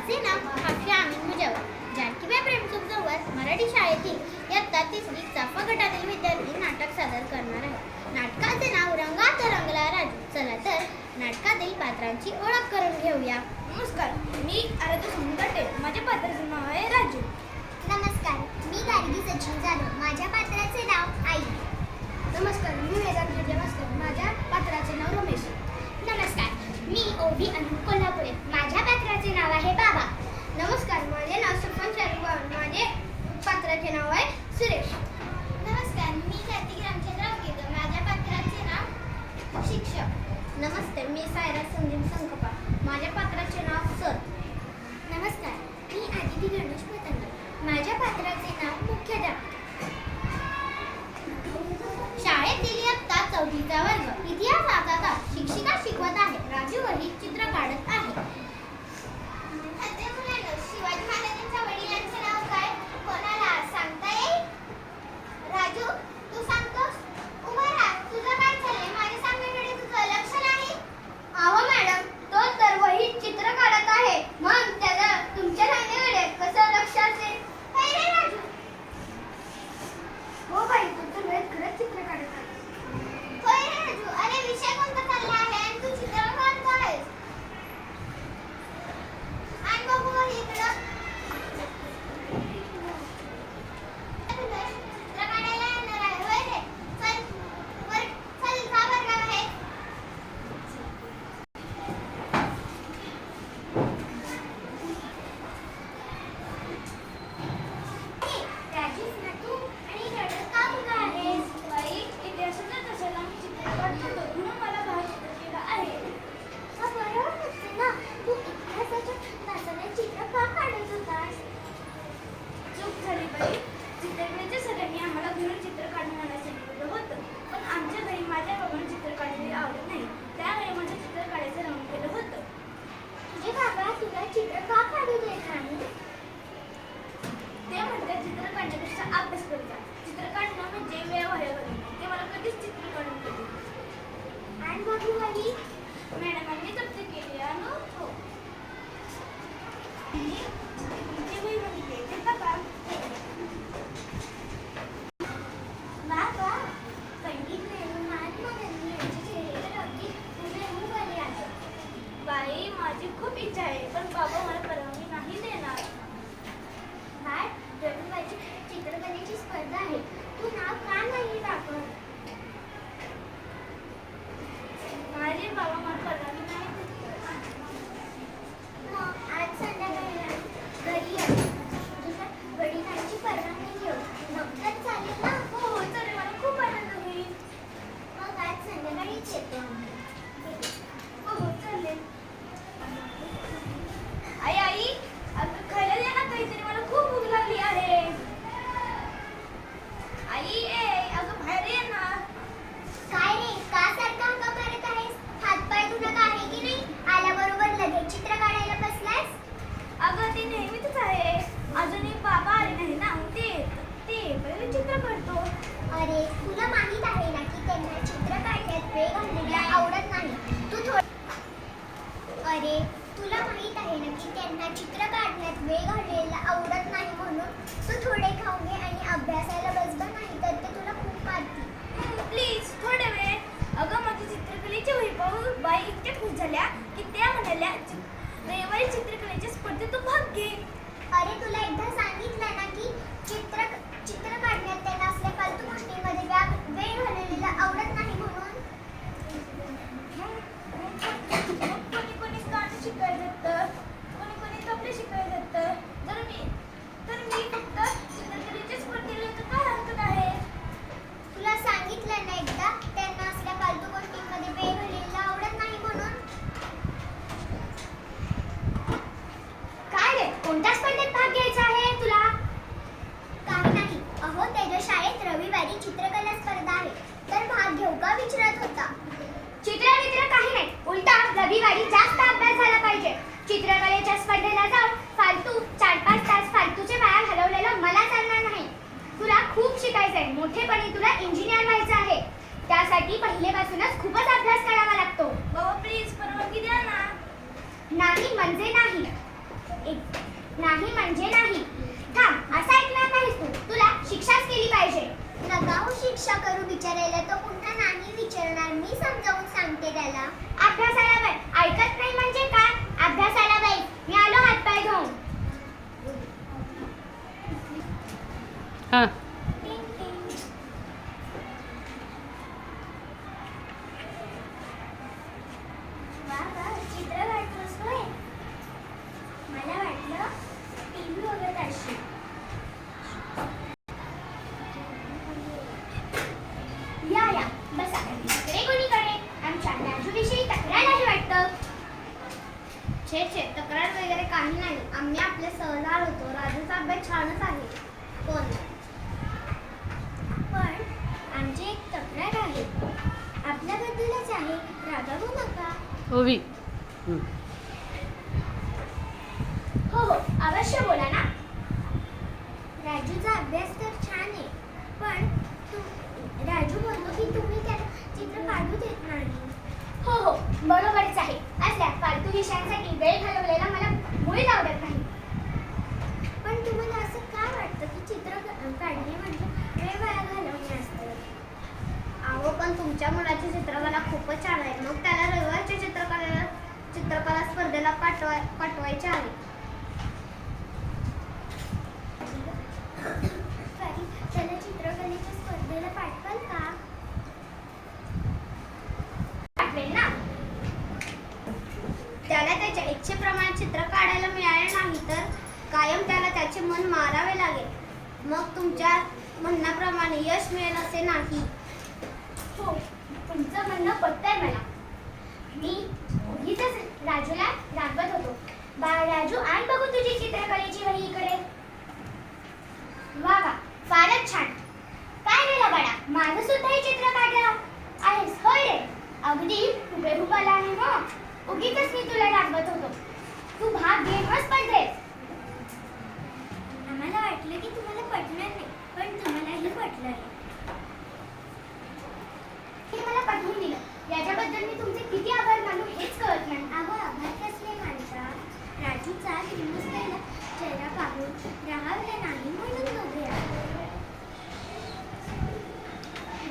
माझे नाव हाफिया अमीन मुजावर. जानकीबाई प्रेमचंद चौहान मराठी शाळेतील इयत्ता तिसरी चाफा गटातील विद्यार्थी नाटक सादर करणार आहे. नाटकाचे नाव रंगात रंगला राजू. चला तर नाटकातील पात्रांची ओळख करून घेऊया. नमस्कार, मी आराध्य सुंदटे. माझ्या पात्राचे नाव आहे राजू. नमस्कार, मी गार्गी सचिन जाधव. माझ्या पात्राचे नाव आई. नमस्कार, मी वेदांत विजयभास्कर. माझ्या पात्राचे नाव रमेश. नमस्कार, मी ओवी अनु कोल्हापुरे. माझ्या पात्राचे नाव आहे बाबा. नमस्कार, माझे नाव सफन शाहरुख. माझे पात्राचे नाव आहे सुरेश. नमस्कार, मी कार्तिक रामचंद्र अवकेकर. माझ्या पात्राचे नाव शिक्षक. नमस्ते, मी सायरा संदीप संकपा. माझ्या पात्राचे नाव सर. नमस्कार, मी आदिती गणेश पतंगे. माझ्या पात्राचे नाव मुख्याध्यापक. शाळेतील इयत्ता चौथीचा वर्ग. इतिहासाचा तास. शिक्षिका शिकवत आहे. राजू वही चित्र काढत आहे. शिवाजी महाराजांच्या वडिलांचे नाव काय? कोणाला सांगता येईल? राजू, तू सांगतोस? उभा राहा. तुझं काय झालंय? माझ्या सांगण्याकडे तुझं लक्ष नाही. अहो मॅडम, तो तर वही चित्र काढत आहे. मग त्याला तुमच्या सांगण्याकडे कसं लक्ष असेल? काय रे राजू? हो बाई, तू तर वेळेत खरंच चित्र काढत आहे. होय रे राजू. अरे विषय कोणता चालला आहे आणि तू चित्र काढतोयस? आणि बघू वही इकडं. चित्र काढायला येणार आहे. होय रे. चल जा वर्गाबाहेर. राजू, तू आणि रडत का उभा आहेस? बाई, इतिहासाच्या तासाला मी चित्र काढत होतो, म्हणून मला भावचित्र केलं आहे. बरोबर नसते ना. तू इतिहासाच्या तासाला चित्र का काढत होतास? चूक झाली बाई. चित्रकलेच्या सगळ्यांनी आम्हाला घरून चित्र काढून आणायला सांगितलं होतं, पण आमच्या घरी माझ्या बाबांना चित्र काढलेले आवडत नाही. त्यामुळे माझं चित्र काढायचं राहून केलं होतं. तुझे बाबा तुला चित्र का काढू देत नाही? ते म्हणतात चित्र काढण्यापेक्षा अभ्यास करतात. चित्र काढणं म्हणजे वेळ वाया घालवणं. ते मला कधीच चित्र काढून देते. आणि बघू वही. मॅडमांनी जप्त केली आणि हो, तुमची वही बघितली देता का? बाबा, पंडित नेहरू महात्मा गांधी यांच्या चेहऱ्यावर अगदी हुबेहूब आले आहे. बाई, माझी खूप इच्छा आहे, पण बाबा मला परवानगी नाही देणार. बाळ, रविवारची चित्रकलेची स्पर्धा आहे. तू नाव का नाही टाकत? माझे बाबा मला परवानगी नाही देत. मग आज संध्याकाळी घरी ये. तुझ्या वडिलांची परवानगी घेऊ. मग तर चालेल ना? हो चालेल, मला खूप आनंद होईल. मग आज संध्याकाळीच येतो आम्ही. हो चालेल. आई आई, अगं खायला दे ना काहीतरी, मला खूप भूक लागली आहे. आई अगं बाहेर ये ना. काय रे, का सारखा हक्का करत आहेस? हातपाय धुणं आहे की नाही? आल्याबरोबर लगेच चित्र काढायला बसलायस? अगं ते नेहमीच आहे. अजूनही बाबा आले नाही ना, ते पहिले चित्र काढतो. अरे, तुला माहित आहे ना की त्यांना चित्र काढण्यात वेळ घालवलेला आवडत नाही. अरे, तुला माहित आहे ना की त्यांना चित्र काढण्यात वेळ घालवलेला आवडत नाही, म्हणून तू थोडे खाऊन घे आणि अभ्यासाला बस गं, नाही तर ते तुला खूप मारतील. प्लीज थोडा वेळ. अगं माझी चित्रकलेची वही पाहून बाई इतक्या खुश झाल्या की त्या म्हणाल्या, रविवारी चित्रकलेच्या स्पर्धेत तू भाग घे. अरे, तुला एकदा सांगितलं ना की चित्र काढण्यात त्यांना असल्या फालतू गोष्टींमध्ये वेळ घालवलेला आवडत नाही म्हणून. मग कोणी गाणं शिकायला जातं, कोणी कपडे शिकायला जातं. तर मी फक्त चित्रकलेच्या स्पर्धेला तर काय हरकत आहे? तुला सांगितलं ना एकदा, त्यांना असल्या फालतू गोष्टींमध्ये वेळ घालवलेला आवडत नाही म्हणून. काय रे? कोणत्या स्पर्धेत भाग घ्यायचा आहे तुला? काही नाही. अहो, त्याच्या शाळेत रविवारी चित्रकला स्पर्धा आहे, तर भाग घेऊ का विचारत होता. चित्र काही नाही. उलटा रविवारी जास्त अभ्यास झाला पाहिजे. चित्रकलेच्या स्पर्धेला जाऊन फालतू 4-5 तास फालतूचे वाया घालवले नाही म्हणजे नाही. थांब, असं ऐकणार नाहीस तू. तुला शिक्षाच केली पाहिजे. नका हो शिक्षा करू बिचारायला. तो पुन्हा नाही विचारणार. मी समजावून सांगते त्याला. अभ्यासाला बाई. ऐकत नाही म्हणजे काय? अभ्यासाला बाई. मी आलो हातपाय धुवून. हां टिंग टिंग. वा वा, चित्र काढतोस होय? मला वाटलं टीव्ही बघत असशील. या या बसा. इकडे कोणीकडे? आमच्या राजूविषयी तक्रार आहे वाटतं. छे छे, तक्रार वगैरे काही नाही. आम्ही आपले सहजार होतो. राजूचा अभ्यास छानच आहे. कोण? पण आमची एक तक्रार आहे. आपल्याबद्दलच आहे. रागावू नका. ओवी हो हो, अवश्य बोला ना. राजूचा अभ्यास तर छान आहे, पण राजू बोलतो की तुम्ही त्याला चित्र काढू देत नाही. हो हो, बरोबरच आहे. असल्या फालतू विषयांसाठी वेळ घालवलेला मला मुळीच आवडत नाही. पण तुम्हाला असं का वाटतं की चित्र काढणे म्हणजे वेळ वाया घालवणे असतं? अहो, पण तुमच्या मुलाची चित्रकला खूपच छान आहे. मग त्याला रविवारच्या चित्रकला स्पर्धेला पाठवायचे आहे. ताई, त्याला चित्रकलेच्या स्पर्धेला पाठवाल का? पाठवेल ना. त्याला त्याच्या इच्छेप्रमाणे चित्र काढायला मिळाले नाही तर कायम त्याला त्याचे मन मारावे लागेल. मग तुमच्या म्हणण्याप्रमाणे यश मिळेल असे नाही. हो, तुमचं म्हणणं पटतंय मला. मी उगीचच राजूला रागवत होतो. राजू, आण बघू तुझी चित्रकलेची वही इकडे. वा वा, फारच छान. काय रे लबाडा, माझं सुद्धा हे चित्र काढलं आहेस होय रे? अगदी हुबेहूब आला आहे हो. उगीचच मी तुला रागवत होतो. तू भाग घे मग स्पर्धेत. आम्हाला वाटलं की तुम्हाला पटणार नाही, पण तुम्हालाही पटलं आहे. हे मला पाठवून दिलं. याच्याबद्दल मी तुमचे किती आभार मानू हेच कळत नाही. आभार कसले मानता? राजूचा किंमत चेहरा पाहून राहावले नाही म्हणून उभे आहे.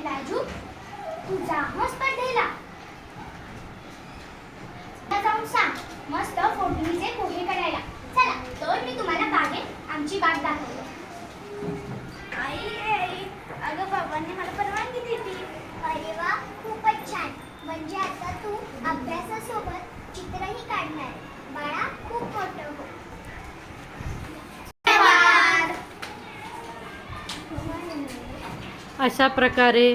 राजू, तू जा हो स्पर्धेला. जाऊन सांग मस्त फोडणीचे पोहे करायला. चला, तर मी तुम्हाला बागेत आमची बाग दाखवतो. आई, अगं बाबांनी मला परवानगी दिली. अरे वा, खूपच छान. म्हणजे आता तू अभ्यासासोबत चित्रही काढणार. बाळा, खूप मोठं हो. धन्यवाद. अशा प्रकारे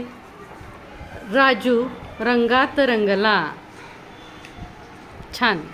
राजू रंगात रंगला. छान.